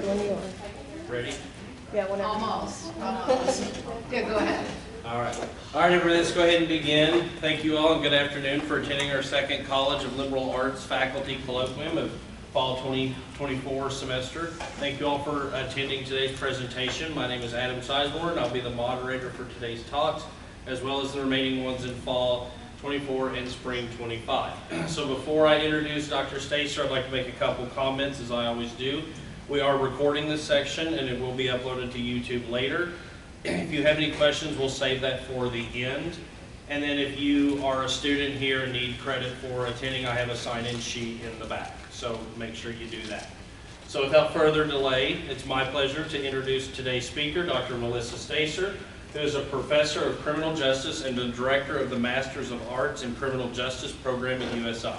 good when you are. Ready? Yeah, whenever. Almost. Yeah, go ahead. All right, everybody, let's go ahead and begin. Thank you all and good afternoon for attending our second College of Liberal Arts Faculty Colloquium of Fall 2024 semester. Thank you all for attending today's presentation. My name is Adam Sizemore and I'll be the moderator for today's talks, as well as the remaining ones in Fall 24 and Spring 25. So before I introduce Dr. Stacer, I'd like to make a couple comments, as I always do. We are recording this section and it will be uploaded to YouTube later. If you have any questions, we'll save that for the end. And then if you are a student here and need credit for attending, I have a sign-in sheet in the back. So make sure you do that. So without further delay, it's my pleasure to introduce today's speaker, Dr. Melissa Stacer, who is a professor of criminal justice and the director of the Masters of Arts in Criminal Justice program at USI.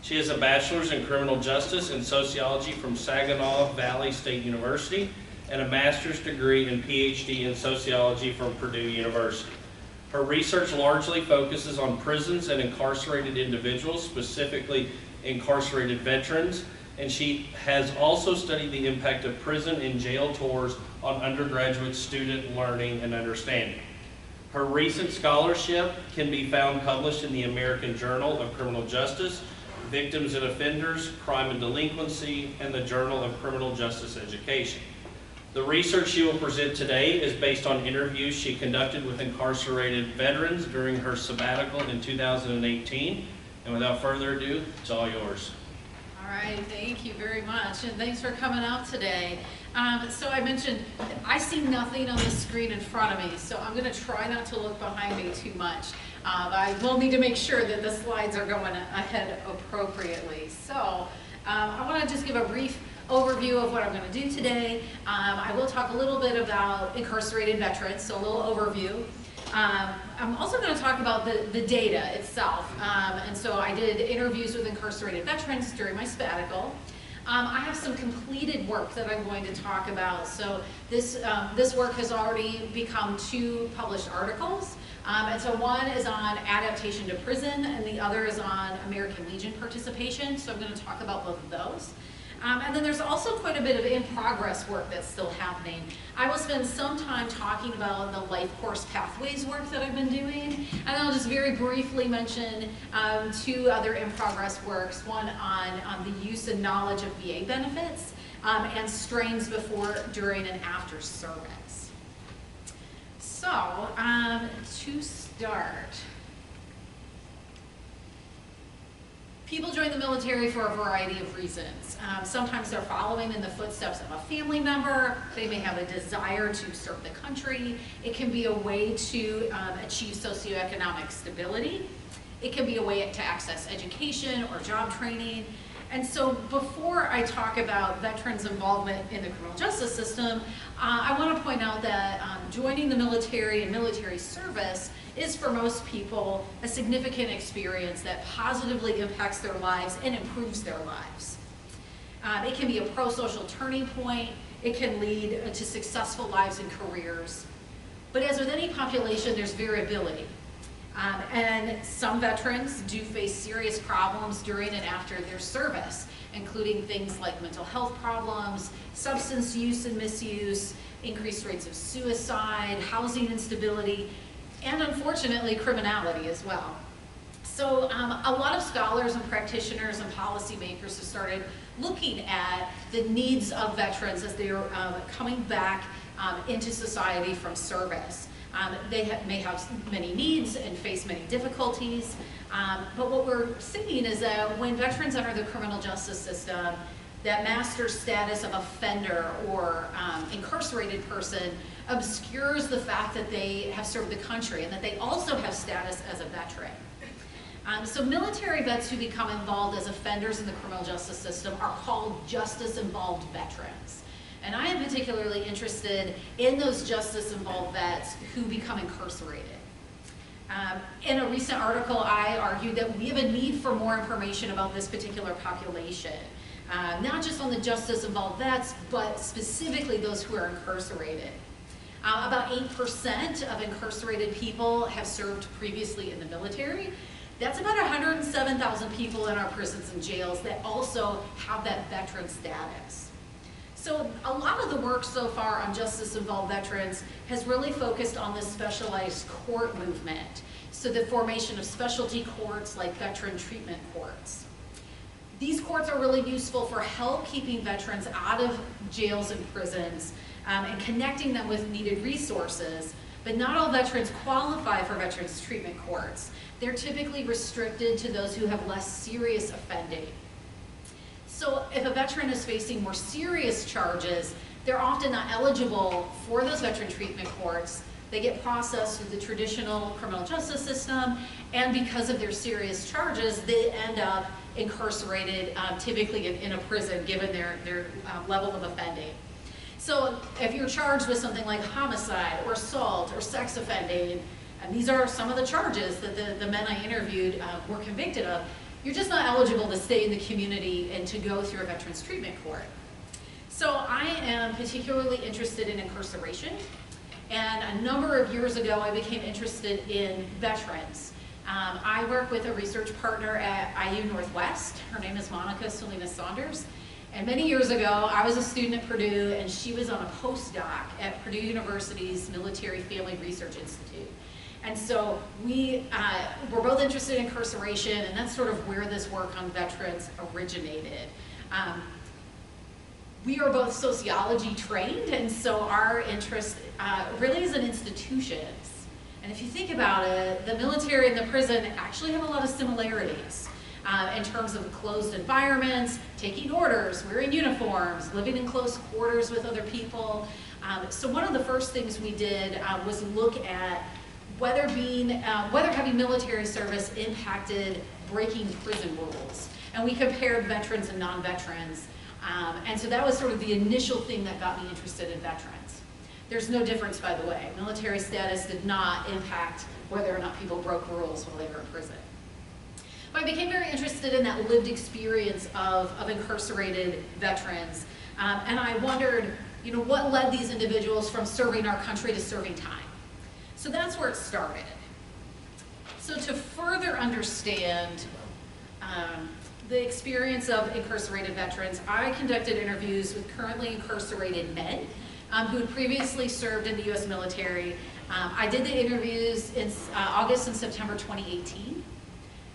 She has a bachelor's in criminal justice and sociology from Saginaw Valley State University and a master's degree and PhD in sociology from Purdue University. Her research largely focuses on prisons and incarcerated individuals, specifically incarcerated veterans, and she has also studied the impact of prison and jail tours on undergraduate student learning and understanding. Her recent scholarship can be found published in the American Journal of Criminal Justice, Victims and Offenders, Crime and Delinquency, and the Journal of Criminal Justice Education. The research she will present today is based on interviews she conducted with incarcerated veterans during her sabbatical in 2018. And without further ado, it's all yours. All right, thank you very much, and thanks for coming out today. So I mentioned, I see nothing on the screen in front of me, so I'm going to try not to look behind me too much. I will need to make sure that the slides are going ahead appropriately. So I want to just give a brief overview of what I'm going to do today. I will talk a little bit about incarcerated veterans, so a little overview. I'm also going to talk about the data itself. And so I did interviews with incarcerated veterans during my sabbatical. I have some completed work that I'm going to talk about. So this work has already become 2 published articles. And so one is on adaptation to prison and the other is on American Legion participation. So I'm going to talk about both of those. And then there's also quite a bit of in-progress work that's still happening. I will spend some time talking about the life course pathways work that I've been doing, and I'll just very briefly mention 2 other in-progress works, one on the use and knowledge of VA benefits, and strains before, during, and after service. So, to start, people join the military for a variety of reasons. Sometimes they're following in the footsteps of a family member. They may have a desire to serve the country. It can be a way to achieve socioeconomic stability. It can be a way to access education or job training. And so before I talk about veterans' involvement in the criminal justice system, I want to point out that joining the military and military service is for most people a significant experience that positively impacts their lives and improves their lives. It can be a pro-social turning point. It can lead to successful lives and careers. But as with any population, there's variability. And some veterans do face serious problems during and after their service, including things like mental health problems, substance use and misuse, increased rates of suicide, housing instability, and unfortunately criminality as well. So a lot of scholars and practitioners and policymakers have started looking at the needs of veterans as they are coming back into society from service. They may have many needs and face many difficulties, but what we're seeing is that when veterans enter the criminal justice system, that master status of offender or incarcerated person obscures the fact that they have served the country and that they also have status as a veteran. So military vets who become involved as offenders in the criminal justice system are called justice-involved veterans. And I am particularly interested in those justice-involved vets who become incarcerated. In a recent article, I argued that we have a need for more information about this particular population, not just on the justice-involved vets, but specifically those who are incarcerated. About 8% of incarcerated people have served previously in the military. That's about 107,000 people in our prisons and jails that also have that veteran status. So a lot of the work so far on justice involved veterans has really focused on this specialized court movement. So the formation of specialty courts like veteran treatment courts. These courts are really useful for help keeping veterans out of jails and prisons and connecting them with needed resources. But not all veterans qualify for veterans treatment courts. They're typically restricted to those who have less serious offending. So if a veteran is facing more serious charges, they're often not eligible for those veteran treatment courts. They get processed through the traditional criminal justice system, and because of their serious charges, they end up incarcerated, typically in a prison, given their level of offending. So if you're charged with something like homicide or assault or sex offending, and these are some of the charges that the men I interviewed were convicted of, you're just not eligible to stay in the community and to go through a veterans treatment court. So I am particularly interested in incarceration, and a number of years ago I became interested in veterans. I work with a research partner at IU Northwest. Her name is Monica Salinas-Saunders. And many years ago, I was a student at Purdue, and she was on a postdoc at Purdue University's Military Family Research Institute. And so we were both interested in incarceration, and that's sort of where this work on veterans originated. We are both sociology trained, and so our interest really is in institutions. And if you think about it, the military and the prison actually have a lot of similarities. In terms of closed environments, taking orders, wearing uniforms, living in close quarters with other people. So one of the first things we did was look at whether having military service impacted breaking prison rules. And we compared veterans and non-veterans. And so that was sort of the initial thing that got me interested in veterans. There's no difference, by the way. Military status did not impact whether or not people broke rules while they were in prison. But I became very interested in that lived experience of incarcerated veterans. And I wondered, what led these individuals from serving our country to serving time? So that's where it started. So to further understand the experience of incarcerated veterans, I conducted interviews with currently incarcerated men who had previously served in the US military. I did the interviews in August and September 2018.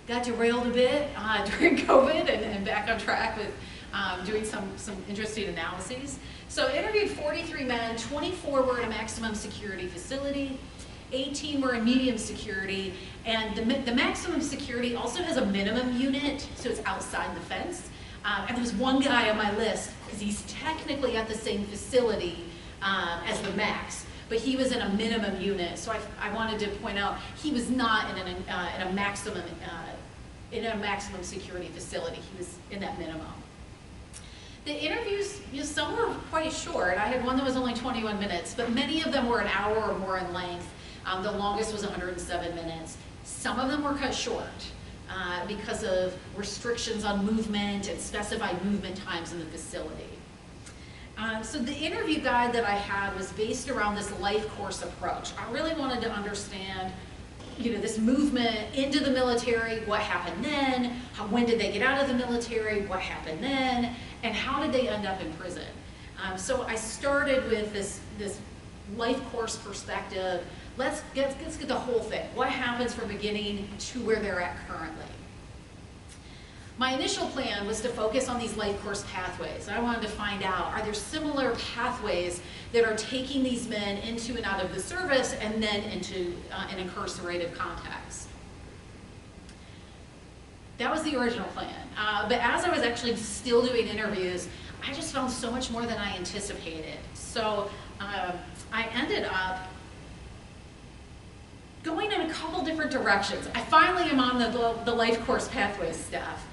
Got derailed a bit during COVID and back on track with doing some interesting analyses. So I interviewed 43 men, 24 were in a maximum security facility, 18 were in medium security, and the maximum security also has a minimum unit, so it's outside the fence. And there's one guy on my list, because he's technically at the same facility as the max, but he was in a minimum unit. So I wanted to point out he was not in a maximum security facility. He was in that minimum. The interviews, some were quite short. I had one that was only 21 minutes, but many of them were an hour or more in length. The longest was 107 minutes. Some of them were cut short because of restrictions on movement and specified movement times in the facility. So the interview guide that I had was based around this life course approach. I really wanted to understand this movement into the military, what happened then, when did they get out of the military, what happened then, and how did they end up in prison. So I started with this life course perspective. Let's get the whole thing. What happens from beginning to where they're at currently? My initial plan was to focus on these life course pathways. I wanted to find out, are there similar pathways that are taking these men into and out of the service and then into an incarcerated context? That was the original plan. But as I was actually still doing interviews, I just found so much more than I anticipated. So I ended up going in a couple different directions. I finally am on the life course pathways stuff.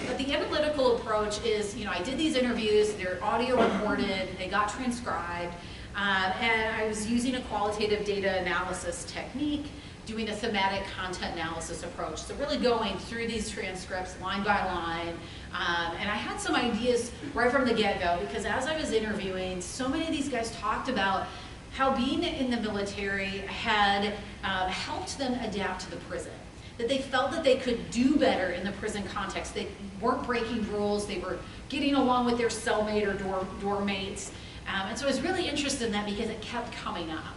But the analytical approach is, I did these interviews, they're audio recorded, they got transcribed, and I was using a qualitative data analysis technique, doing a thematic content analysis approach. So really going through these transcripts line by line, and I had some ideas right from the get-go, because as I was interviewing, so many of these guys talked about how being in the military had helped them adapt to the prison. That they felt that they could do better in the prison context. They weren't breaking rules, they were getting along with their cellmate or dorm mates. And so I was really interested in that because it kept coming up.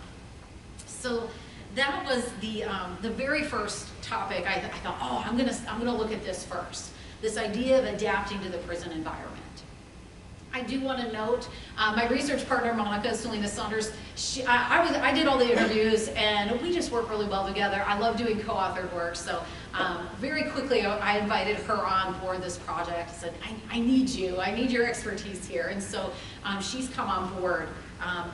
So that was the very first topic. I thought, oh, I'm gonna look at this first. This idea of adapting to the prison environment. I do want to note, my research partner, Monica Selena Saunders, I did all the interviews, and we just work really well together. I love doing co-authored work, so very quickly I invited her on board this project. I said, I need you, I need your expertise here. And so she's come on board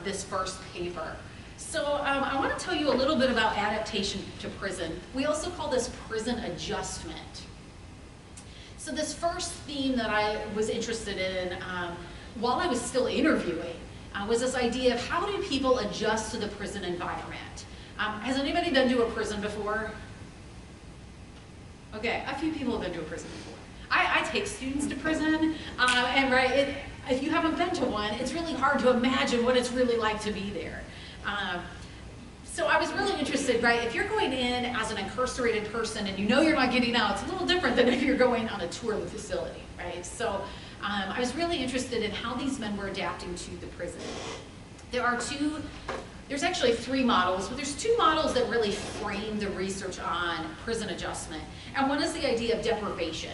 this first paper. So I want to tell you a little bit about adaptation to prison. We also call this prison adjustment. So this first theme that I was interested in while I was still interviewing was this idea of how do people adjust to the prison environment. Has anybody been to a prison before? Okay, a few people have been to a prison before. I take students to prison, and if you haven't been to one, it's really hard to imagine what it's really like to be there. So I was really interested, if you're going in as an incarcerated person and you know you're not getting out, it's a little different than if you're going on a tour of the facility, right? So I was really interested in how these men were adapting to the prison. There's actually 3 models, but there's 2 models that really frame the research on prison adjustment. And one is the idea of deprivation.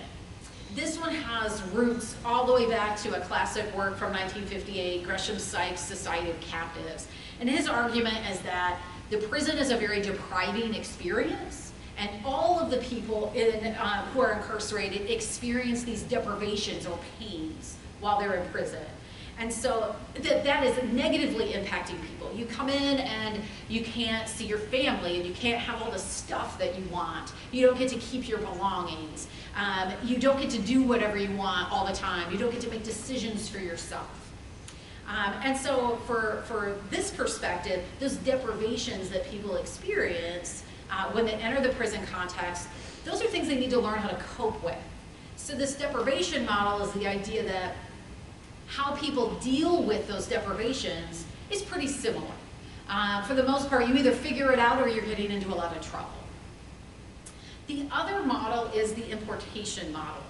This one has roots all the way back to a classic work from 1958, Gresham Sykes' Society of Captives. And his argument is that the prison is a very depriving experience, and all of the people who are incarcerated experience these deprivations or pains while they're in prison. And so that is negatively impacting people. You come in and you can't see your family, and you can't have all the stuff that you want. You don't get to keep your belongings. You don't get to do whatever you want all the time. You don't get to make decisions for yourself. And so for this perspective, those deprivations that people experience when they enter the prison context, those are things they need to learn how to cope with. So this deprivation model is the idea that how people deal with those deprivations is pretty similar. For the most part, you either figure it out or you're getting into a lot of trouble. The other model is the importation model.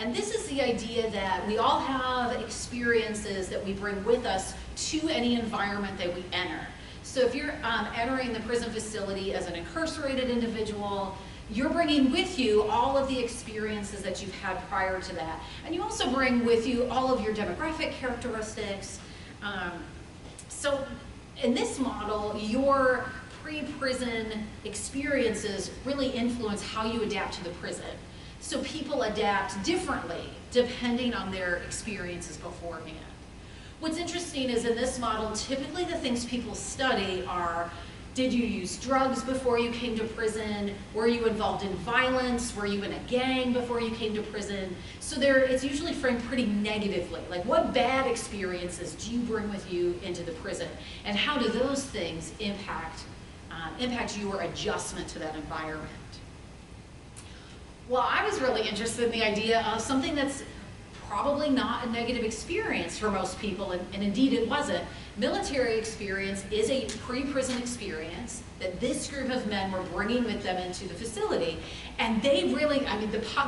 And this is the idea that we all have experiences that we bring with us to any environment that we enter. So if you're entering the prison facility as an incarcerated individual, you're bringing with you all of the experiences that you've had prior to that. And you also bring with you all of your demographic characteristics. So in this model, your pre-prison experiences really influence how you adapt to the prison. So people adapt differently depending on their experiences beforehand. What's interesting is in this model, typically the things people study are, did you use drugs before you came to prison? Were you involved in violence? Were you in a gang before you came to prison? So it's usually framed pretty negatively. Like, what bad experiences do you bring with you into the prison? And how do those things impact your adjustment to that environment? Well, I was really interested in the idea of something that's probably not a negative experience for most people, and indeed it wasn't. Military experience is a pre-prison experience that this group of men were bringing with them into the facility, and they really,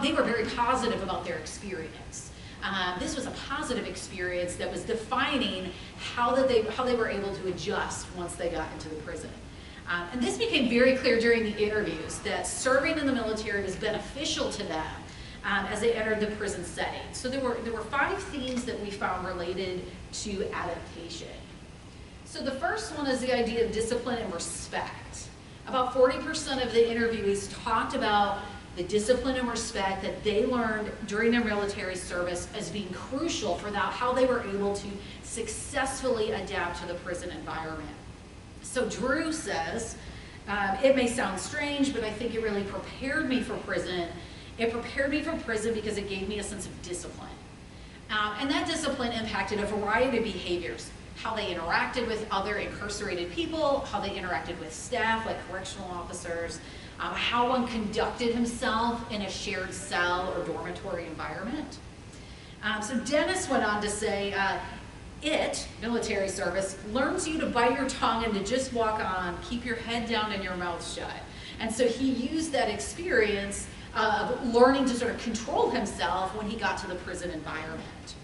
they were very positive about their experience. This was a positive experience that was defining how they were able to adjust once they got into the prison. And this became very clear during the interviews, that serving in the military was beneficial to them as they entered the prison setting. So there were 5 themes that we found related to adaptation. So the first one is the idea of discipline and respect. About 40% of the interviewees talked about the discipline and respect that they learned during their military service as being crucial for how they were able to successfully adapt to the prison environment. So Drew says, it may sound strange, but I think it really prepared me for prison. It prepared me for prison because it gave me a sense of discipline. And that discipline impacted a variety of behaviors. How they interacted with other incarcerated people, how they interacted with staff like correctional officers, how one conducted himself in a shared cell or dormitory environment. So Dennis went on to say, military service, learns you to bite your tongue and to just walk on, keep your head down and your mouth shut. And so he used that experience of learning to sort of control himself when he got to the prison environment.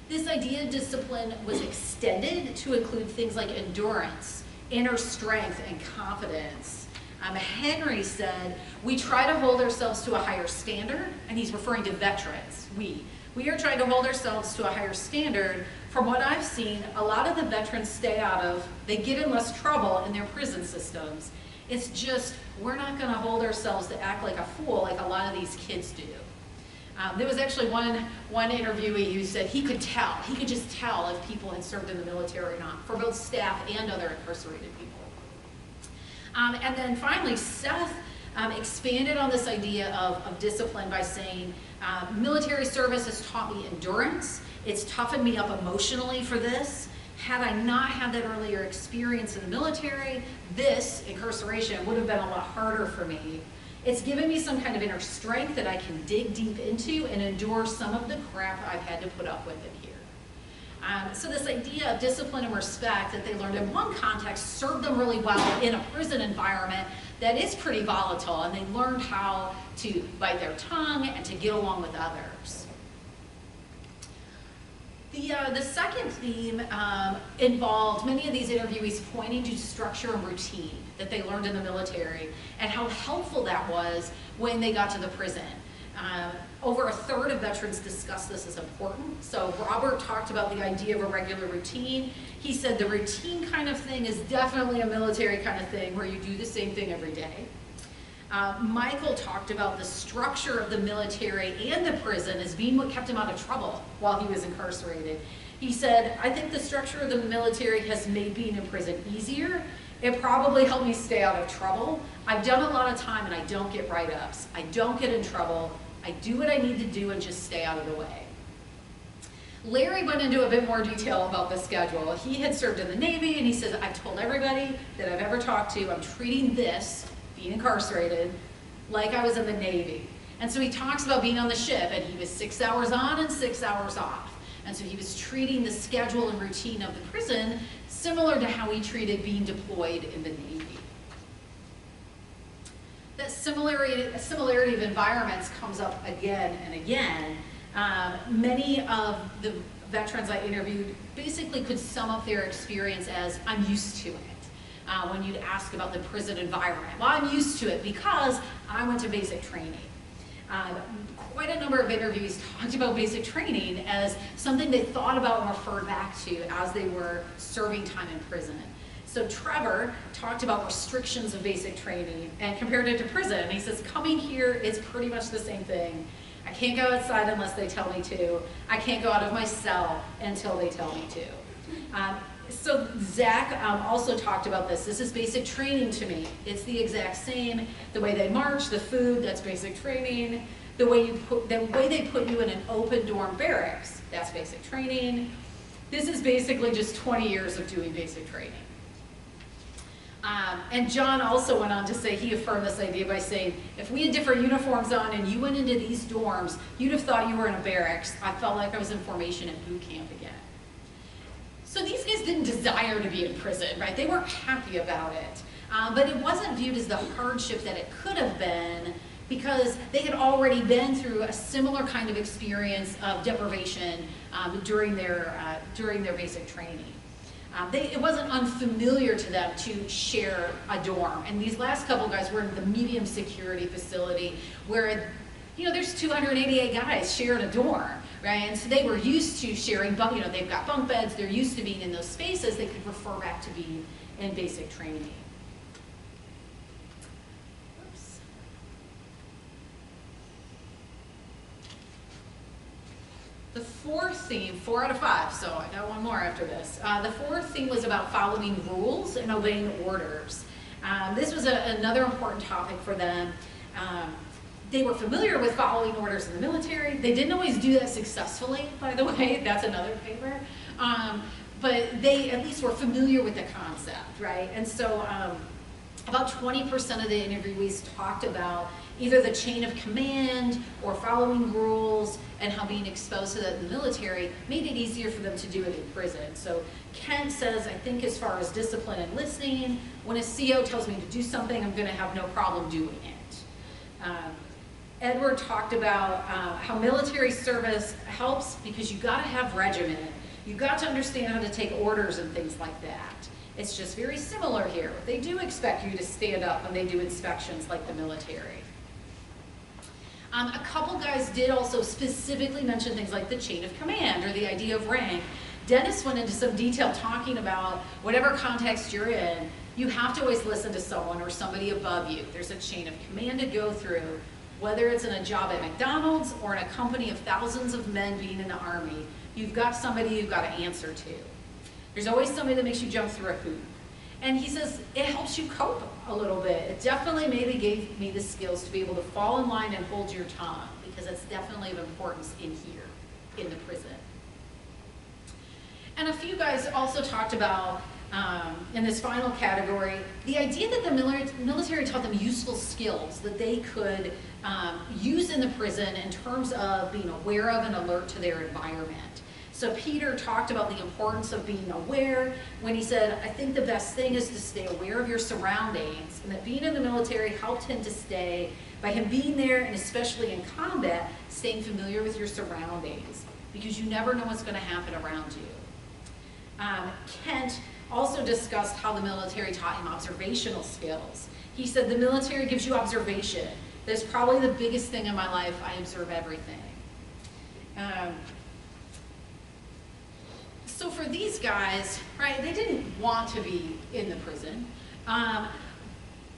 This idea of discipline was extended to include things like endurance, inner strength, and confidence. Henry said, we try to hold ourselves to a higher standard, and he's referring to veterans, We are trying to hold ourselves to a higher standard. From what I've seen, a lot of the veterans stay out of, they get in less trouble in their prison systems. It's just, we're not gonna hold ourselves to act like a fool like a lot of these kids do. There was actually one interviewee who said he could just tell if people had served in the military or not, for both staff and other incarcerated people. And then finally, Seth expanded on this idea of discipline by saying, military service has taught me endurance. It's toughened me up emotionally for this. Had I not had that earlier experience in the military, this incarceration would have been a lot harder for me. It's given me some kind of inner strength that I can dig deep into and endure some of the crap I've had to put up with in here. So this idea of discipline and respect that they learned in one context served them really well in a prison environment that is pretty volatile, and they learned how to bite their tongue and to get along with others. The second theme involved many of these interviewees pointing to structure and routine that they learned in the military and how helpful that was when they got to the prison. Over a third of veterans discussed this as important. So Robert talked about the idea of a regular routine. He said the routine kind of thing is definitely a military kind of thing where you do the same thing every day. Michael talked about the structure of the military and the prison as being what kept him out of trouble while he was incarcerated. He said, I think the structure of the military has made being in prison easier. It probably helped me stay out of trouble. I've done a lot of time and I don't get write-ups. I don't get in trouble. I do what I need to do and just stay out of the way. Larry went into a bit more detail about the schedule. He had served in the Navy, and he says, I've told everybody that I've ever talked to, I'm treating this, being incarcerated, like I was in the Navy. And so he talks about being on the ship, and he was 6 hours on and 6 hours off. And so he was treating the schedule and routine of the prison similar to how he treated being deployed in the Navy. That similarity of environments comes up again and again. Many of the veterans I interviewed basically could sum up their experience as, I'm used to it. When you'd ask about the prison environment, well, I'm used to it because I went to basic training. Quite a number of interviewees talked about basic training as something they thought about and referred back to as they were serving time in prison. So Trevor talked about restrictions of basic training and compared it to prison. And he says, coming here is pretty much the same thing. I can't go outside unless they tell me to. I can't go out of my cell until they tell me to. So Zach also talked about this. This is basic training to me. It's the exact same. The way they march, the food, that's basic training. The way they put you in an open dorm barracks, that's basic training. This is basically just 20 years of doing basic training. And John also went on to say, he affirmed this idea by saying, if we had different uniforms on and you went into these dorms, you'd have thought you were in a barracks. I felt like I was in formation at boot camp again. So these guys didn't desire to be in prison, right? They weren't happy about it. But it wasn't viewed as the hardship that it could have been because they had already been through a similar kind of experience of deprivation during their basic training. It wasn't unfamiliar to them to share a dorm. And these last couple guys were in the medium security facility where, there's 288 guys sharing a dorm, right? And so they were used to sharing they've got bunk beds, they're used to being in those spaces, they could refer back to being in basic training. Oops. The fourth theme, 4 out of 5, so I got one more after this. The fourth theme was about following rules and obeying orders. This was another important topic for them. They were familiar with following orders in the military. They didn't always do that successfully, by the way. That's another paper. But they at least were familiar with the concept, right? And so about 20% of the interviewees talked about either the chain of command or following rules and how being exposed to that in the military made it easier for them to do it in prison. So Kent says, I think as far as discipline and listening, when a CO tells me to do something, I'm gonna have no problem doing it. Edward talked about how military service helps because you got to have regimen. You got to understand how to take orders and things like that. It's just very similar here. They do expect you to stand up when they do inspections like the military. A couple guys did also specifically mention things like the chain of command or the idea of rank. Dennis went into some detail talking about whatever context you're in, you have to always listen to someone or somebody above you. There's a chain of command to go through, whether it's in a job at McDonald's or in a company of thousands of men being in the Army. You've got somebody you've got to answer to. There's always somebody that makes you jump through a hoop. And he says it helps you cope a little bit. It definitely maybe gave me the skills to be able to fall in line and hold your tongue, because it's definitely of importance in here, in the prison. And a few guys also talked about, in this final category, the idea that the military taught them useful skills that they could use in the prison in terms of being aware of and alert to their environment. So Peter talked about the importance of being aware when he said, I think the best thing is to stay aware of your surroundings, and that being in the military helped him to stay, by him being there and especially in combat, staying familiar with your surroundings, because you never know what's going to happen around you. Kent also discussed how the military taught him observational skills. He said the military gives you observation. That's probably the biggest thing in my life. I observe everything. So for these guys, right, they didn't want to be in the prison,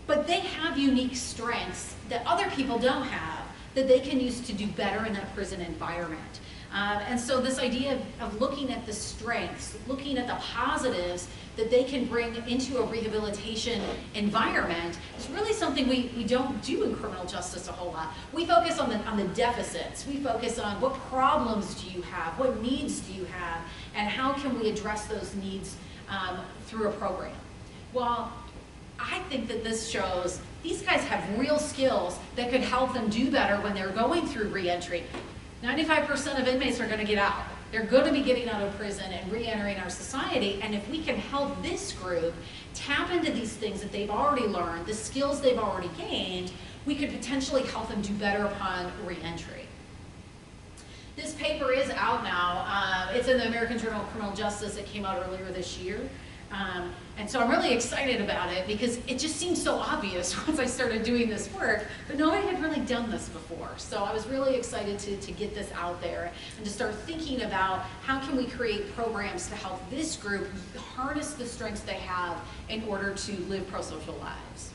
but they have unique strengths that other people don't have that they can use to do better in that prison environment. And so this idea of looking at the strengths, looking at the positives that they can bring into a rehabilitation environment is really something we don't do in criminal justice a whole lot. We focus on the deficits. We focus on what problems do you have, what needs do you have, and how can we address those needs through a program. Well, I think that this shows these guys have real skills that could help them do better when they're going through reentry. 95% of inmates are going to get out. They're going to be getting out of prison and re-entering our society, and if we can help this group tap into these things that they've already learned, the skills they've already gained, we could potentially help them do better upon re-entry. This paper is out now. It's in the American Journal of Criminal Justice. It came out earlier this year. And so I'm really excited about it because it just seemed so obvious once I started doing this work, but nobody had really done this before. So I was really excited to get this out there and to start thinking about how can we create programs to help this group harness the strengths they have in order to live pro-social lives.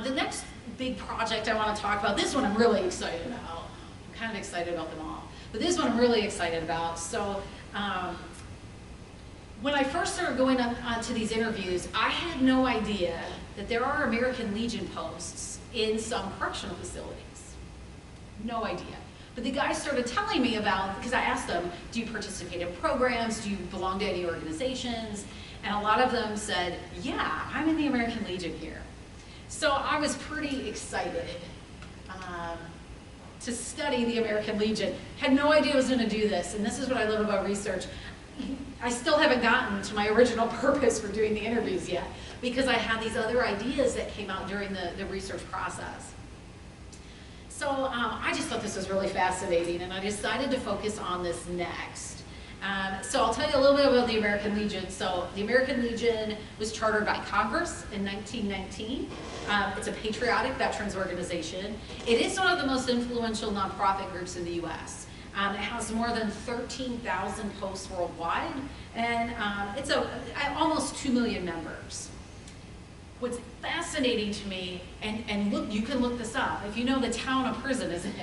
The next big project I want to talk about, this one I'm really excited about. I'm kind of excited about them all, but this one I'm really excited about. So. When I first started going on to these interviews, I had no idea that there are American Legion posts in some correctional facilities. No idea. But the guys started telling me about, because I asked them, do you participate in programs? Do you belong to any organizations? And a lot of them said, yeah, I'm in the American Legion here. So I was pretty excited to study the American Legion. Had no idea I was going to do this, and this is what I love about research. I still haven't gotten to my original purpose for doing the interviews yet because I had these other ideas that came out during the research process. So I just thought this was really fascinating and I decided to focus on this next. So I'll tell you a little bit about the American Legion. So the American Legion was chartered by Congress in 1919. It's a patriotic veterans organization. It is one of the most influential nonprofit groups in the US. It has more than 13,000 posts worldwide, and it's almost 2 million members. What's fascinating to me, and look, you can look this up, if you know the town a prison is in,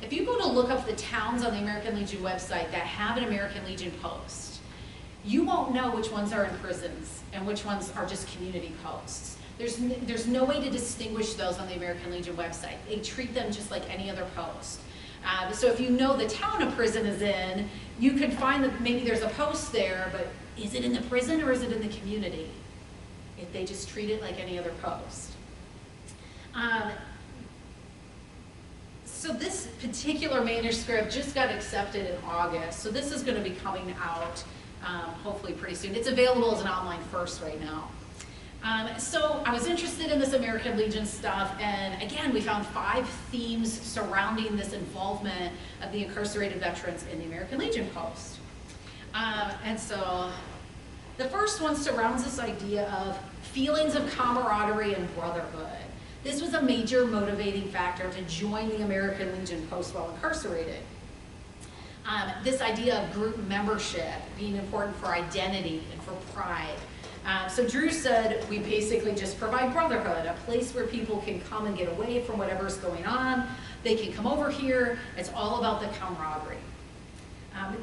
if you go to look up the towns on the American Legion website that have an American Legion post, you won't know which ones are in prisons and which ones are just community posts. There's no way to distinguish those on the American Legion website. They treat them just like any other post. So if you know the town a prison is in, you could find that maybe there's a post there, but is it in the prison or is it in the community? If they just treat it like any other post. So this particular manuscript just got accepted in August, so this is going to be coming out hopefully pretty soon. It's available as an online first right now. So I was interested in this American Legion stuff, and again, we found 5 themes surrounding this involvement of the incarcerated veterans in the American Legion post. And so the first one surrounds this idea of feelings of camaraderie and brotherhood. This was a major motivating factor to join the American Legion post while incarcerated. This idea of group membership being important for identity and for pride. So Drew said we basically just provide brotherhood, a place where people can come and get away from whatever's going on. They can come over here. It's all about the camaraderie.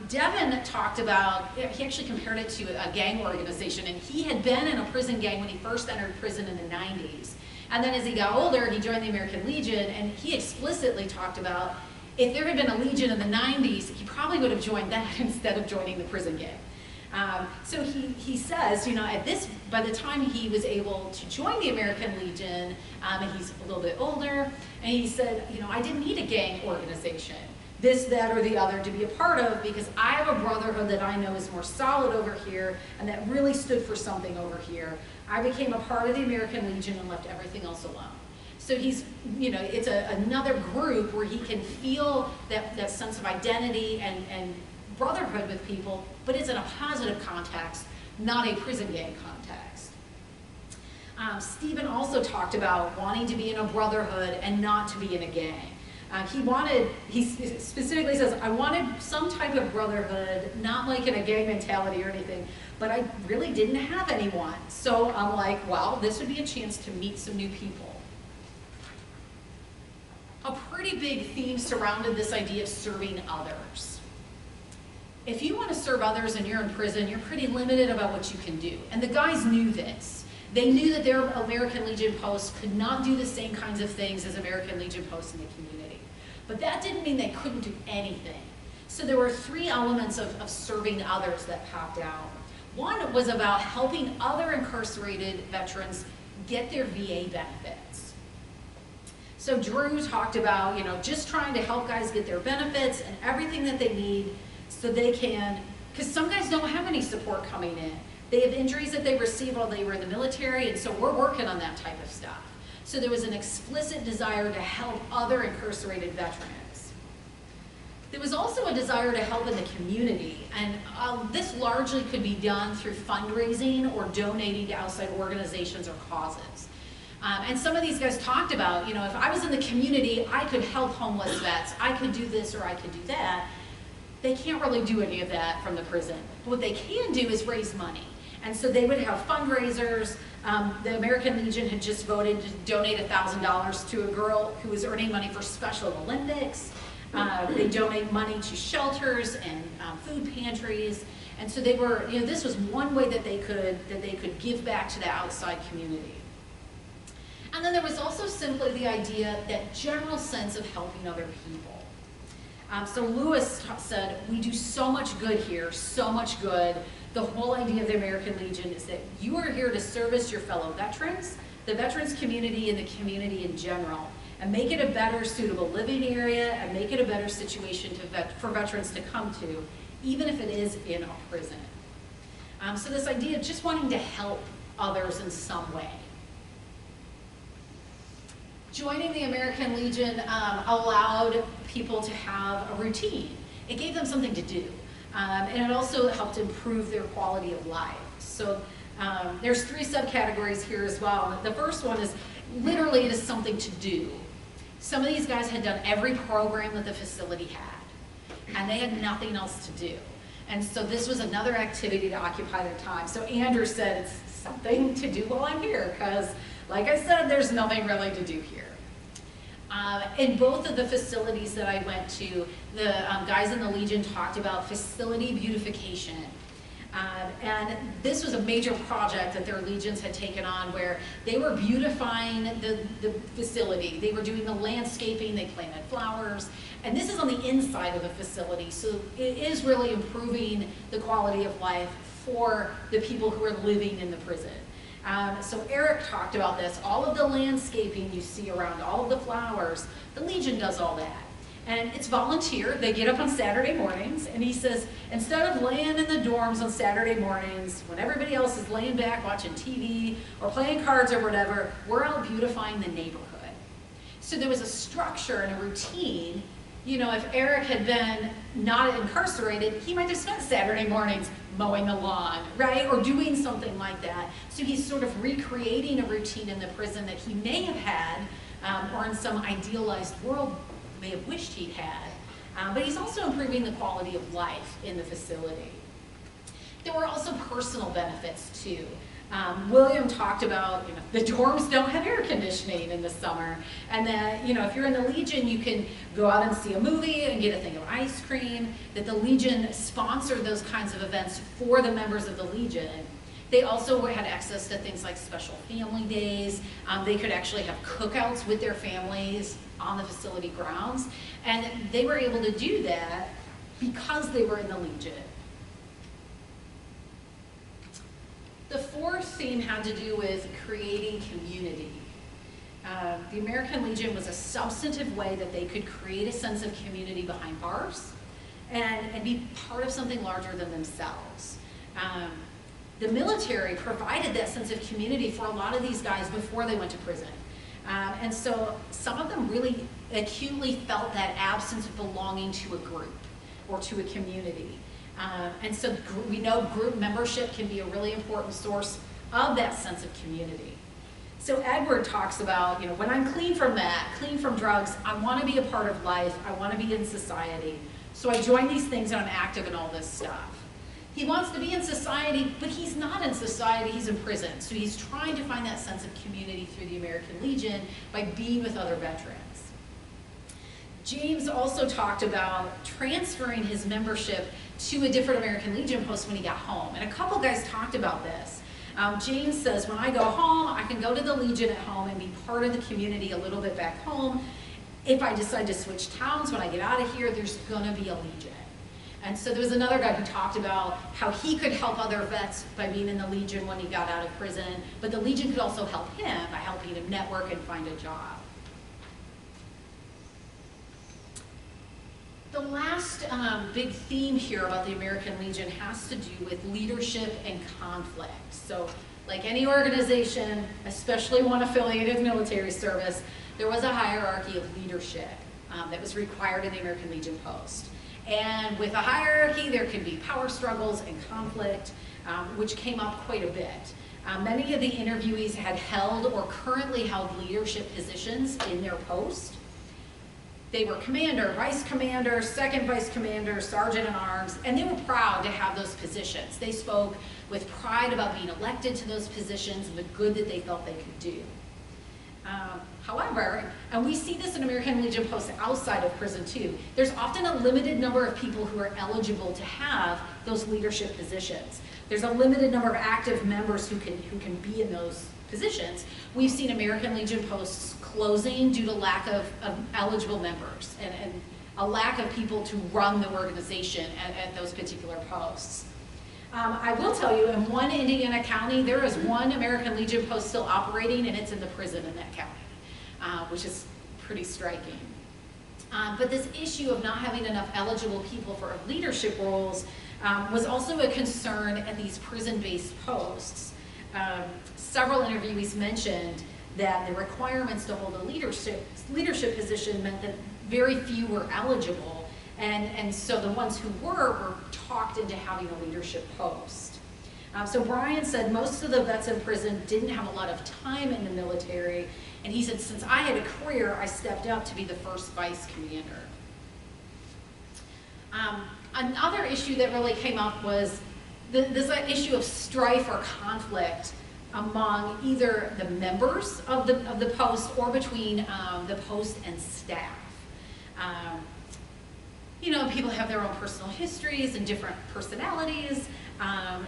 Devin talked about, he actually compared it to a gang organization, and he had been in a prison gang when he first entered prison in the 90s. And then as he got older, he joined the American Legion, and he explicitly talked about if there had been a Legion in the 90s, he probably would have joined that instead of joining the prison gang. So he says, you know, by the time he was able to join the American Legion, he's a little bit older, and he said, you know, I didn't need a gang organization, this, that, or the other to be a part of, because I have a brotherhood that I know is more solid over here, and that really stood for something over here. I became a part of the American Legion and left everything else alone. So he's, you know, it's another group where he can feel that sense of identity and brotherhood with people, but it's in a positive context, not a prison gang context. Stephen also talked about wanting to be in a brotherhood and not to be in a gang. He specifically says, I wanted some type of brotherhood, not like in a gang mentality or anything, but I really didn't have anyone. So I'm like, well, this would be a chance to meet some new people. A pretty big theme surrounded this idea of serving others. If you want to serve others and you're in prison, you're pretty limited about what you can do. And the guys knew this. They knew that their American Legion posts could not do the same kinds of things as American Legion posts in the community. But that didn't mean they couldn't do anything. So there were 3 elements of serving others that popped out. One was about helping other incarcerated veterans get their VA benefits. So Drew talked about, you know, just trying to help guys get their benefits and everything that they need so they can, because some guys don't have any support coming in. They have injuries that they received while they were in the military, and so we're working on that type of stuff. So there was an explicit desire to help other incarcerated veterans. There was also a desire to help in the community, and this largely could be done through fundraising or donating to outside organizations or causes. And some of these guys talked about, you know, if I was in the community, I could help homeless vets, I could do this or I could do that. They can't really do any of that from the prison. But what they can do is raise money. And so they would have fundraisers. The American Legion had just voted to donate $1,000 to a girl who was earning money for Special Olympics. They donate money to shelters and food pantries. And so they were, you know, this was one way that they could give back to the outside community. And then there was also simply the idea, that general sense of helping other people. So Lewis said, we do so much good here, so much good. The whole idea of the American Legion is that you are here to service your fellow veterans, the veterans community, and the community in general, and make it a better suitable living area, and make it a better situation for veterans to come to, even if it is in a prison. So this idea of just wanting to help others in some way. Joining the American Legion allowed people to have a routine. It gave them something to do. And it also helped improve their quality of life. So there's 3 subcategories here as well. The first one is literally it is something to do. Some of these guys had done every program that the facility had, and they had nothing else to do. And so this was another activity to occupy their time. So Andrew said it's something to do while I'm here, because like I said, there's nothing really to do here. In both of the facilities that I went to, the guys in the Legion talked about facility beautification. And this was a major project that their Legions had taken on, where they were beautifying the facility. They were doing the landscaping, they planted flowers, and this is on the inside of the facility, so it is really improving the quality of life for the people who are living in the prison. So Eric talked about this. All of the landscaping you see around, all of the flowers, the Legion does all that. And it's volunteer. They get up on Saturday mornings, and he says, instead of laying in the dorms on Saturday mornings, when everybody else is laying back watching TV or playing cards or whatever, we're out beautifying the neighborhood. So there was a structure and a routine. You know, if Eric had been not incarcerated, he might have spent Saturday mornings mowing the lawn, right? Or doing something like that. So he's sort of recreating a routine in the prison that he may have had, or in some idealized world may have wished he'd had, but he's also improving the quality of life in the facility. There were also personal benefits too. William talked about, the dorms don't have air conditioning in the summer, and that, if you're in the Legion, you can go out and see a movie and get a thing of ice cream, that the Legion sponsored those kinds of events for the members of the Legion. They also had access to things like special family days. They could actually have cookouts with their families on the facility grounds, and they were able to do that because they were in the Legion. The fourth theme had to do with creating community. The American Legion was a substantive way that they could create a sense of community behind bars and be part of something larger than themselves. The military provided that sense of community for a lot of these guys before they went to prison. And so some of them really acutely felt that absence of belonging to a group or to a community. And so we know group membership can be a really important source of that sense of community. So Edward talks about, when I'm clean from that, clean from drugs, I want to be a part of life, I want to be in society. So I join these things and I'm active in all this stuff. He wants to be in society, but he's not in society, he's in prison. So he's trying to find that sense of community through the American Legion by being with other veterans. James also talked about transferring his membership to a different American Legion post when he got home. And a couple guys talked about this. James says, when I go home, I can go to the Legion at home and be part of the community a little bit back home. If I decide to switch towns when I get out of here, there's gonna be a Legion. And so there was another guy who talked about how he could help other vets by being in the Legion when he got out of prison, but the Legion could also help him by helping him network and find a job. The last big theme here about the American Legion has to do with leadership and conflict. So like any organization, especially one affiliated with military service, there was a hierarchy of leadership that was required in the American Legion post. And with a hierarchy, there can be power struggles and conflict, which came up quite a bit. Many of the interviewees had held or currently held leadership positions in their post. They were commander, vice commander, second vice commander, sergeant in arms, and they were proud to have those positions. They spoke with pride about being elected to those positions and the good that they felt they could do. However, and we see this in American Legion posts outside of prison too, there's often a limited number of people who are eligible to have those leadership positions. There's a limited number of active members who can be in those positions. We've seen American Legion posts closing due to lack of eligible members and a lack of people to run the organization at those particular posts. I will tell you, in one Indiana county, there is one American Legion post still operating, and it's in the prison in that county, which is pretty striking. But this issue of not having enough eligible people for leadership roles was also a concern at these prison-based posts. Several interviewees mentioned that the requirements to hold a leadership position meant that very few were eligible, and so the ones who were talked into having a leadership post. So Brian said most of the vets in prison didn't have a lot of time in the military, and he said, since I had a career, I stepped up to be the first vice commander. Another issue that really came up was this issue of strife or conflict among either the members of the post or between the post and staff. People have their own personal histories and different personalities.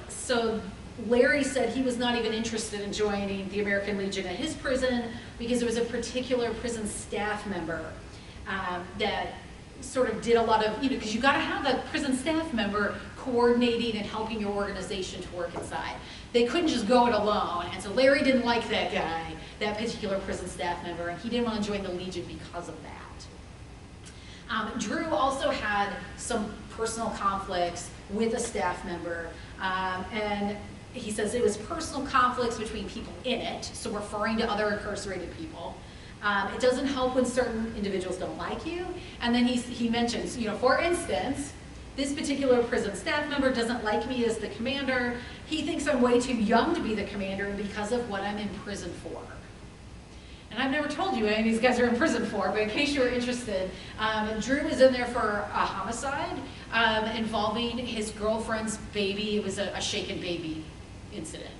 So Larry said he was not even interested in joining the American Legion at his prison because there was a particular prison staff member that sort of did a lot of, because you got to have a prison staff member coordinating and helping your organization to work inside. They couldn't just go it alone, and so Larry didn't like that guy, that particular prison staff member, and he didn't want to join the Legion because of that. Drew also had some personal conflicts with a staff member, and he says it was personal conflicts between people in it, so referring to other incarcerated people. It doesn't help when certain individuals don't like you, and then he mentions, for instance, this particular prison staff member doesn't like me as the commander. He thinks I'm way too young to be the commander because of what I'm in prison for. And I've never told you what these guys are in prison for, but in case you were interested, Drew was in there for a homicide involving his girlfriend's baby. It was a shaken baby incident.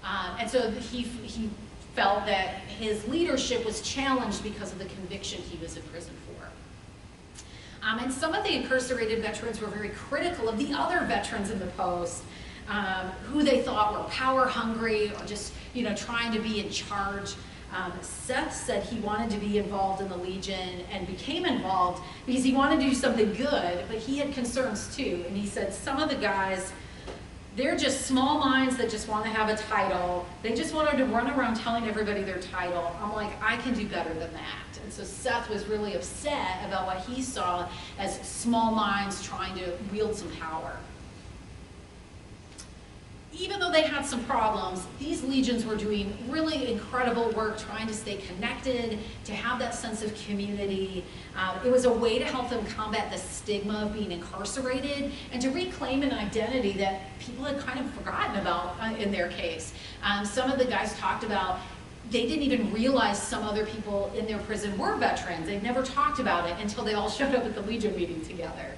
And so he felt that his leadership was challenged because of the conviction he was in prison for. And some of the incarcerated veterans were very critical of the other veterans in the post, who they thought were power hungry or just trying to be in charge. Seth said he wanted to be involved in the Legion and became involved because he wanted to do something good, but he had concerns too. And he said some of the guys, they're just small minds that just want to have a title. They just wanted to run around telling everybody their title. I'm like, I can do better than that. And so Seth was really upset about what he saw as small minds trying to wield some power. Even though they had some problems, these legions were doing really incredible work trying to stay connected, to have that sense of community. It was a way to help them combat the stigma of being incarcerated and to reclaim an identity that people had kind of forgotten about in their case. Some of the guys talked about they didn't even realize some other people in their prison were veterans. They never talked about it until they all showed up at the Legion meeting together.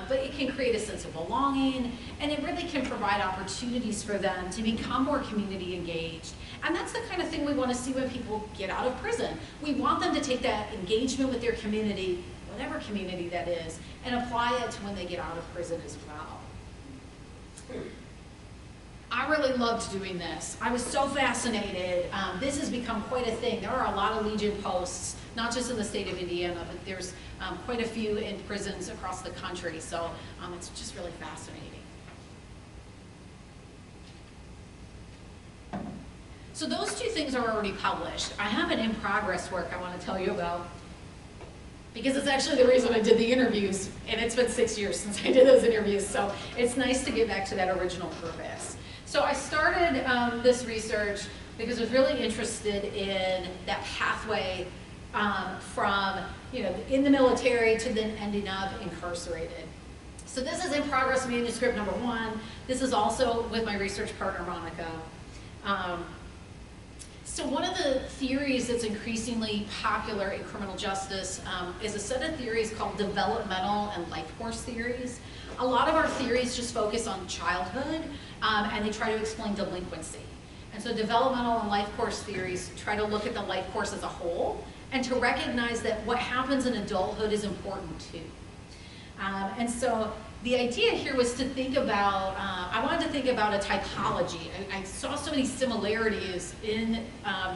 But it can create a sense of belonging, and it really can provide opportunities for them to become more community engaged. And that's the kind of thing we want to see when people get out of prison. We want them to take that engagement with their community, whatever community that is, and apply it to when they get out of prison as well. I really loved doing this. I was so fascinated. This has become quite a thing. There are a lot of Legion posts, not just in the state of Indiana, but there's quite a few in prisons across the country. So it's just really fascinating. So those two things are already published. I have an in-progress work I want to tell you about, because it's actually the reason I did the interviews, and it's been 6 years since I did those interviews, so it's nice to get back to that original purpose. So I started this research because I was really interested in that pathway from in the military to then ending up incarcerated. So this is in progress manuscript number 1. This is also with my research partner Monica. So one of the theories that's increasingly popular in criminal justice is a set of theories called developmental and life course theories. A lot of our theories just focus on childhood, and they try to explain delinquency. And so developmental and life course theories try to look at the life course as a whole and to recognize that what happens in adulthood is important too. And so the idea here was to think about, I wanted to think about a typology. I saw so many similarities in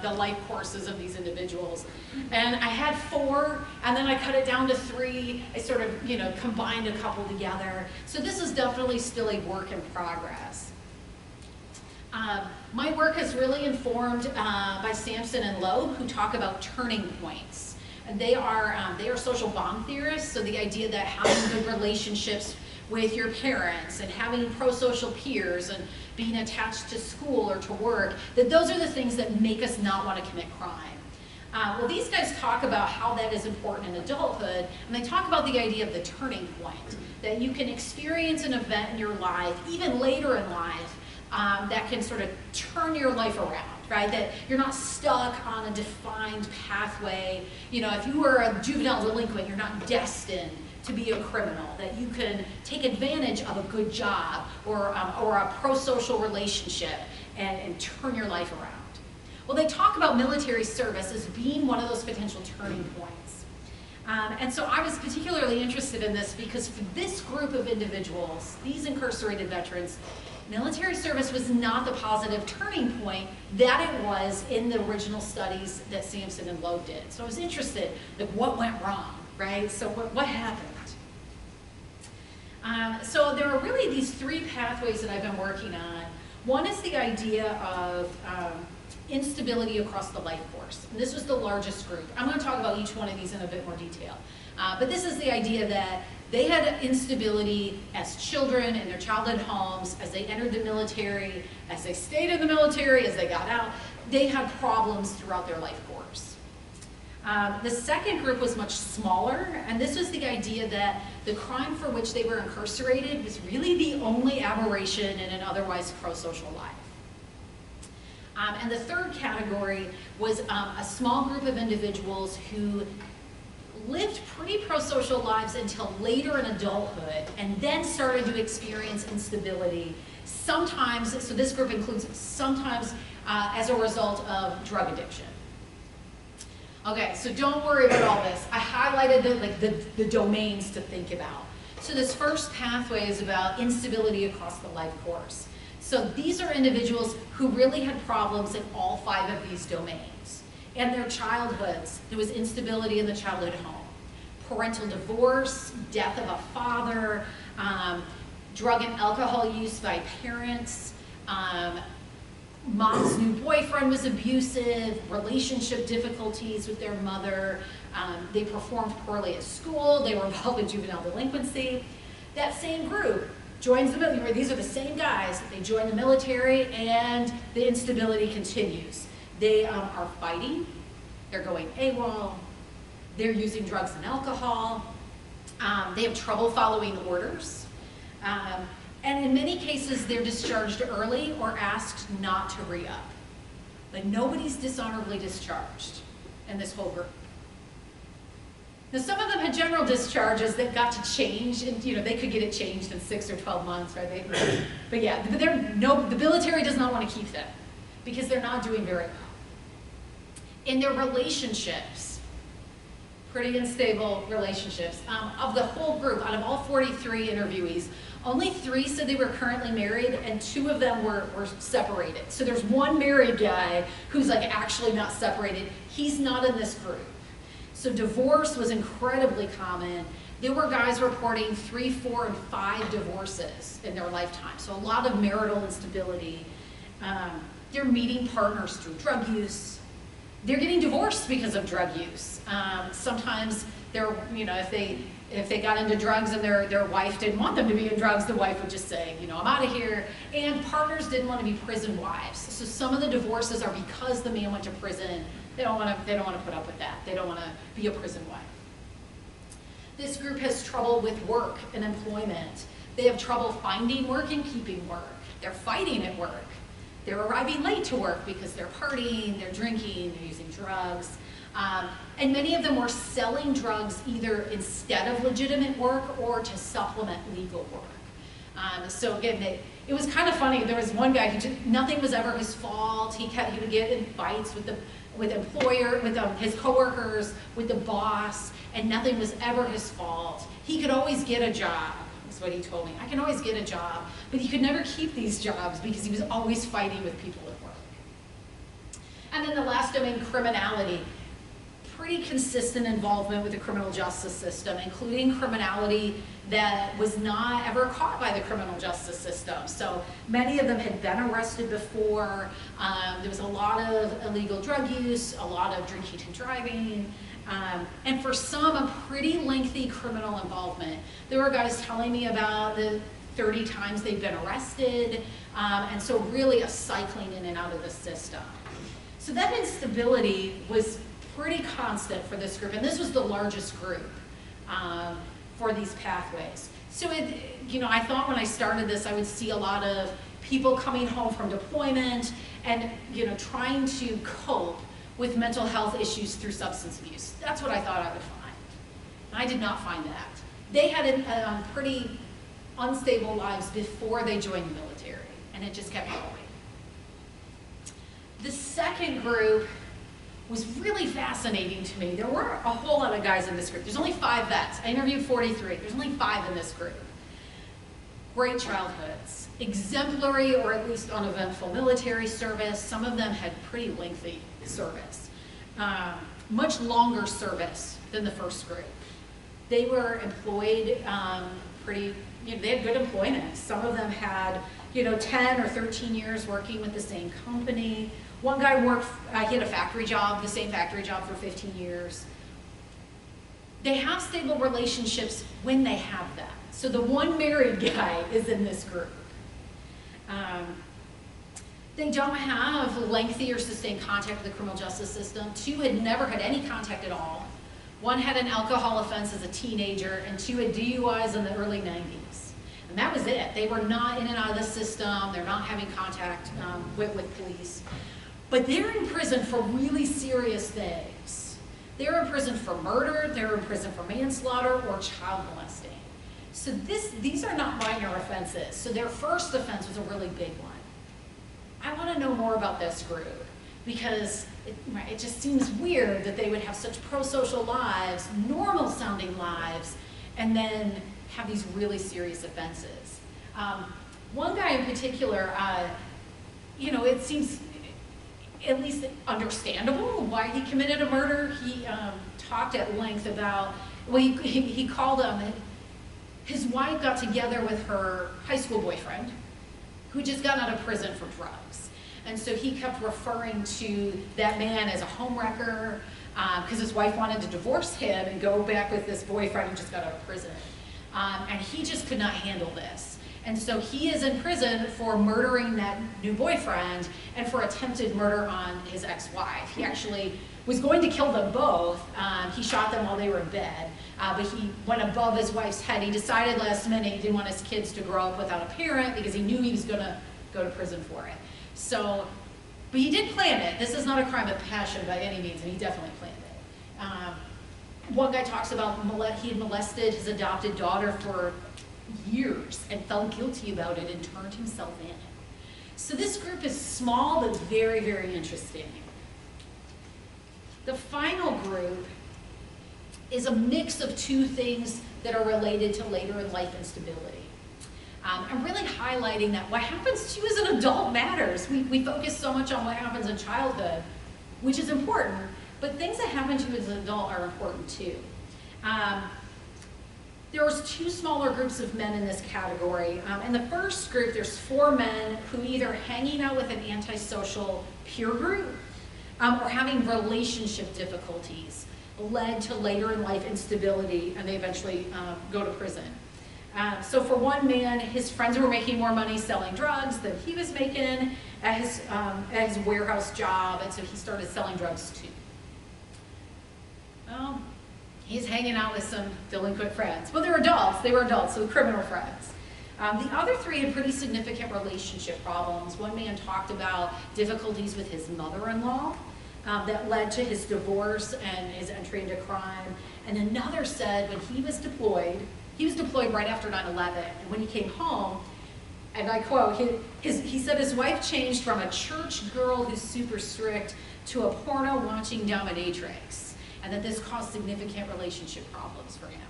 the life courses of these individuals. And I had 4, and then I cut it down to 3. I sort of, combined a couple together. So this is definitely still a work in progress. My work is really informed by Sampson and Loeb, who talk about turning points. And they are social bond theorists, so the idea that having good relationships with your parents and having pro-social peers and being attached to school or to work, that those are the things that make us not want to commit crime. Well, these guys talk about how that is important in adulthood, and they talk about the idea of the turning point, that you can experience an event in your life, even later in life, that can sort of turn your life around, right? That you're not stuck on a defined pathway. If you were a juvenile delinquent, you're not destined to be a criminal, that you can take advantage of a good job or a pro-social relationship and turn your life around. Well, they talk about military service as being one of those potential turning points. And so I was particularly interested in this because for this group of individuals, these incarcerated veterans, military service was not the positive turning point that it was in the original studies that Sampson and Loeb did. So I was interested, like, what went wrong, right? So what happened? So there are really these 3 pathways that I've been working on. One is the idea of instability across the life course. And this was the largest group. I'm going to talk about each one of these in a bit more detail. But this is the idea that they had instability as children in their childhood homes, as they entered the military, as they stayed in the military, as they got out. They had problems throughout their life course. The second group was much smaller, and this was the idea that the crime for which they were incarcerated was really the only aberration in an otherwise pro-social life. And the third category was a small group of individuals who lived pretty pro-social lives until later in adulthood, and then started to experience instability, sometimes, so this group includes sometimes as a result of drug addiction. Okay, so don't worry about all this. I highlighted the domains to think about. So this first pathway is about instability across the life course. So these are individuals who really had problems in all 5 of these domains. In their childhoods, there was instability in the childhood home. Parental divorce, death of a father, drug and alcohol use by parents, mom's new boyfriend was abusive, relationship difficulties with their mother, they performed poorly at school, they were involved in juvenile delinquency. That same group joins the military. These are the same guys. They join the military, and the instability continues. They are fighting, they're going AWOL, they're using drugs and alcohol, they have trouble following orders, and in many cases they're discharged early or asked not to re-up. Like, nobody's dishonorably discharged in this whole group. Now, some of them had general discharges that got to change, and they could get it changed in 6 or 12 months, right? But yeah, the military does not want to keep them because they're not doing very well. In their relationships, pretty unstable relationships. Of the whole group, out of all 43 interviewees, only 3 said they were currently married, and 2 of them were separated. So there's one married guy who's like actually not separated. He's not in this group. So divorce was incredibly common. There were guys reporting 3, 4, and 5 divorces in their lifetime. So a lot of marital instability. They're meeting partners through drug use. They're getting divorced because of drug use. Sometimes they're, if they got into drugs and their wife didn't want them to be in drugs, the wife would just say, I'm out of here. And partners didn't want to be prison wives. So some of the divorces are because the man went to prison. They don't want to put up with that. They don't want to be a prison wife. This group has trouble with work and employment. They have trouble finding work and keeping work. They're fighting at work. They're arriving late to work because they're partying, they're drinking, they're using drugs. And many of them were selling drugs either instead of legitimate work or to supplement legal work. So again, it was kind of funny. There was one guy who nothing was ever his fault. He would get in fights with his coworkers, with the boss, and nothing was ever his fault. He could always get a job. That's what he told me. I can always get a job, but he could never keep these jobs because he was always fighting with people at work. And then the last domain, criminality. Pretty consistent involvement with the criminal justice system, including criminality that was not ever caught by the criminal justice system. So many of them had been arrested before. There was a lot of illegal drug use, a lot of drinking and driving, and for some, a pretty lengthy criminal involvement. There were guys telling me about the 30 times they've been arrested, and so really a cycling in and out of the system. So that instability was pretty constant for this group, and this was the largest group for these pathways. So I thought when I started this, I would see a lot of people coming home from deployment and trying to cope with mental health issues through substance abuse. That's what I thought I would find. And I did not find that. They had pretty unstable lives before they joined the military, and it just kept going. The second group was really fascinating to me. There were a whole lot of guys in this group. There's only 5 vets. I interviewed 43. There's only 5 in this group. Great childhoods, exemplary or at least uneventful military service. Some of them had pretty lengthy service, much longer service than the first group. They were employed they had good employment. Some of them had 10 or 13 years working with the same company. One guy worked, he had a factory job, the same factory job for 15 years. they have stable relationships when they have that. So the one married guy is in this group. They don't have lengthy or sustained contact with the criminal justice system. 2 had never had any contact at all. 1 had an alcohol offense as a teenager, and 2 had DUIs in the early 90s. And that was it. They were not in and out of the system. They're not having contact with police. But they're in prison for really serious things. They're in prison for murder, they're in prison for manslaughter, or child molesting. So these are not minor offenses. So their first offense was a really big one. I want to know more about this group because it just seems weird that they would have such pro-social lives, normal sounding lives, and then have these really serious offenses. One guy in particular, it seems at least understandable why he committed a murder. He talked at length about, well, he called his wife got together with her high school boyfriend who just got out of prison for drugs. And so he kept referring to that man as a homewrecker because his wife wanted to divorce him and go back with this boyfriend who just got out of prison. And he just could not handle this. And so he is in prison for murdering that new boyfriend and for attempted murder on his ex-wife. He actually was going to kill them both. He shot them while they were in bed, but he went above his wife's head. He decided last minute he didn't want his kids to grow up without a parent because he knew he was going to go to prison for it. So, but he did plan it. This is not a crime of passion by any means, and he definitely planned it. One guy talks about he had molested his adopted daughter for years and felt guilty about it and turned himself in. So this group is small but very, very interesting. The final group is a mix of 2 things that are related to later in life instability. And really highlighting that what happens to you as an adult matters. We focus so much on what happens in childhood, which is important, but things that happen to you as an adult are important too. There was 2 smaller groups of men in this category. In the first group, there's 4 men who either hanging out with an antisocial peer group or having relationship difficulties led to later in life instability, and they eventually go to prison. So for one man, his friends were making more money selling drugs than he was making at his warehouse job, and so he started selling drugs too. Well, he's hanging out with some delinquent friends. Well, they were adults, so criminal friends. The other 3 had pretty significant relationship problems. One man talked about difficulties with his mother-in-law that led to his divorce and his entry into crime. And another said when he was deployed right after 9/11, and when he came home, and I quote, he said his wife changed from a church girl who's super strict to a porno-watching dominatrix, and that this caused significant relationship problems for him.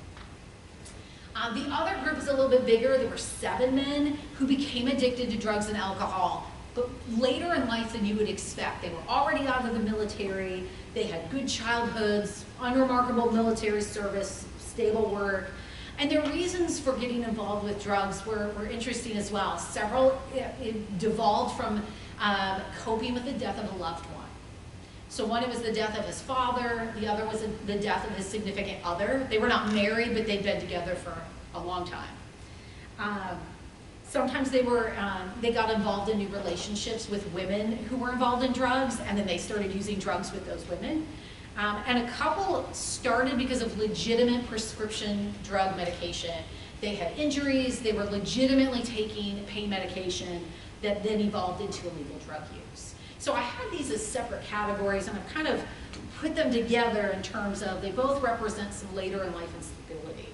The other group is a little bit bigger. There were 7 men who became addicted to drugs and alcohol, but later in life than you would expect. They were already out of the military, they had good childhoods, unremarkable military service, stable work, and their reasons for getting involved with drugs were interesting as well. Several it devolved from coping with the death of a loved one. So one, it was the death of his father, the other was the death of his significant other. They were not married, but they'd been together for a long time. Sometimes they got involved in new relationships with women who were involved in drugs, and then they started using drugs with those women. And a couple started because of legitimate prescription drug medication. They had injuries, they were legitimately taking pain medication that then evolved into illegal drug use. So I had these as separate categories, and I've kind of put them together in terms of they both represent some later in life instability.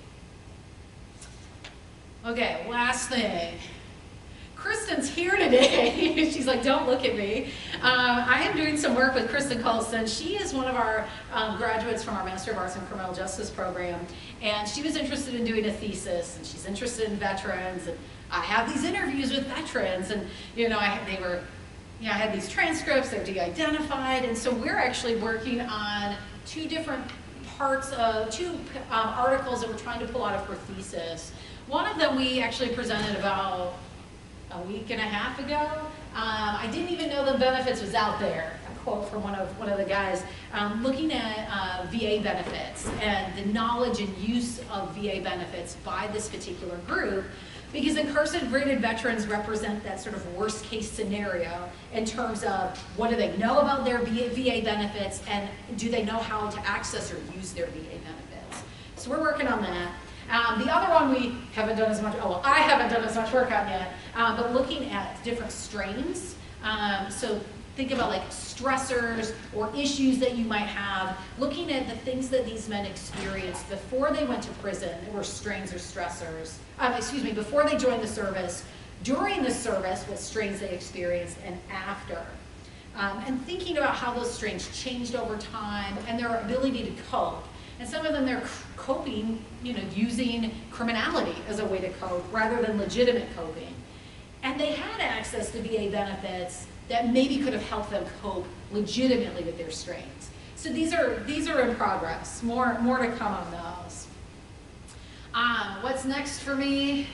Okay, last thing. Kristen's here today. She's like, don't look at me. I am doing some work with Kristen Colson. She is one of our graduates from our Master of Arts in Criminal Justice program, and she was interested in doing a thesis, and she's interested in veterans, and I have these interviews with veterans, and I had these transcripts, they're de-identified, and so we're actually working on 2 different parts of 2 articles that we're trying to pull out of her thesis. One of them we actually presented about a week and a half ago. I didn't even know the benefits was out there. quote from one of the guys, looking at VA benefits and the knowledge and use of VA benefits by this particular group, because incarcerated veterans represent that sort of worst case scenario in terms of what do they know about their VA benefits, and do they know how to access or use their VA benefits. So we're working on that. The other one we haven't done as much, I haven't done as much work on yet, but looking at different strains. So think about like stressors or issues that you might have, looking at the things that these men experienced before they went to prison, or strains or stressors, before they joined the service, during the service, what strains they experienced, and after. And thinking about how those strains changed over time and their ability to cope. And some of them, they're coping, using criminality as a way to cope rather than legitimate coping. And they had access to VA benefits that maybe could have helped them cope legitimately with their strains. So these are in progress. More to come on those. What's next for me?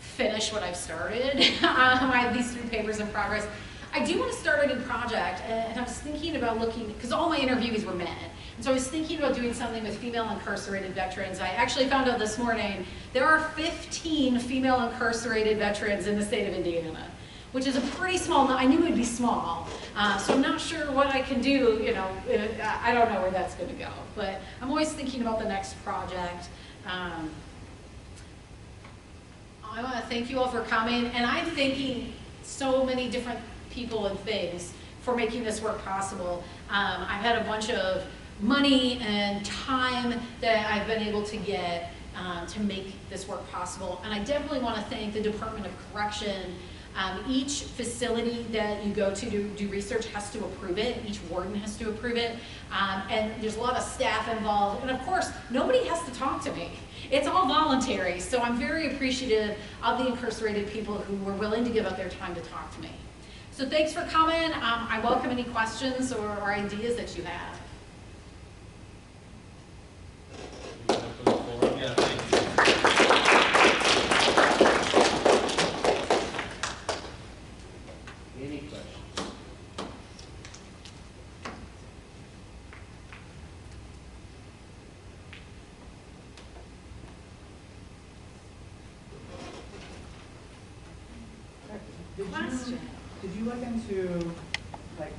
Finish what I've started. I have these 3 papers in progress. I do want to start a new project, and I was thinking about looking, because all my interviewees were men, and so I was thinking about doing something with female incarcerated veterans. I actually found out this morning there are 15 female incarcerated veterans in the state of Indiana, which is a pretty small, I knew it would be small, so I'm not sure what I can do, I don't know where that's going to go, but I'm always thinking about the next project. I want to thank you all for coming, and I'm thanking so many different people and things for making this work possible. I've had a bunch of money and time that I've been able to get to make this work possible, and I definitely want to thank the Department of Correction. Each facility that you go to do research has to approve it. Each warden has to approve it. And there's a lot of staff involved. And of course, nobody has to talk to me. It's all voluntary. So I'm very appreciative of the incarcerated people who were willing to give up their time to talk to me. So thanks for coming. I welcome any questions or ideas that you have. Yeah, thank you. Any questions? Question. Did you look into like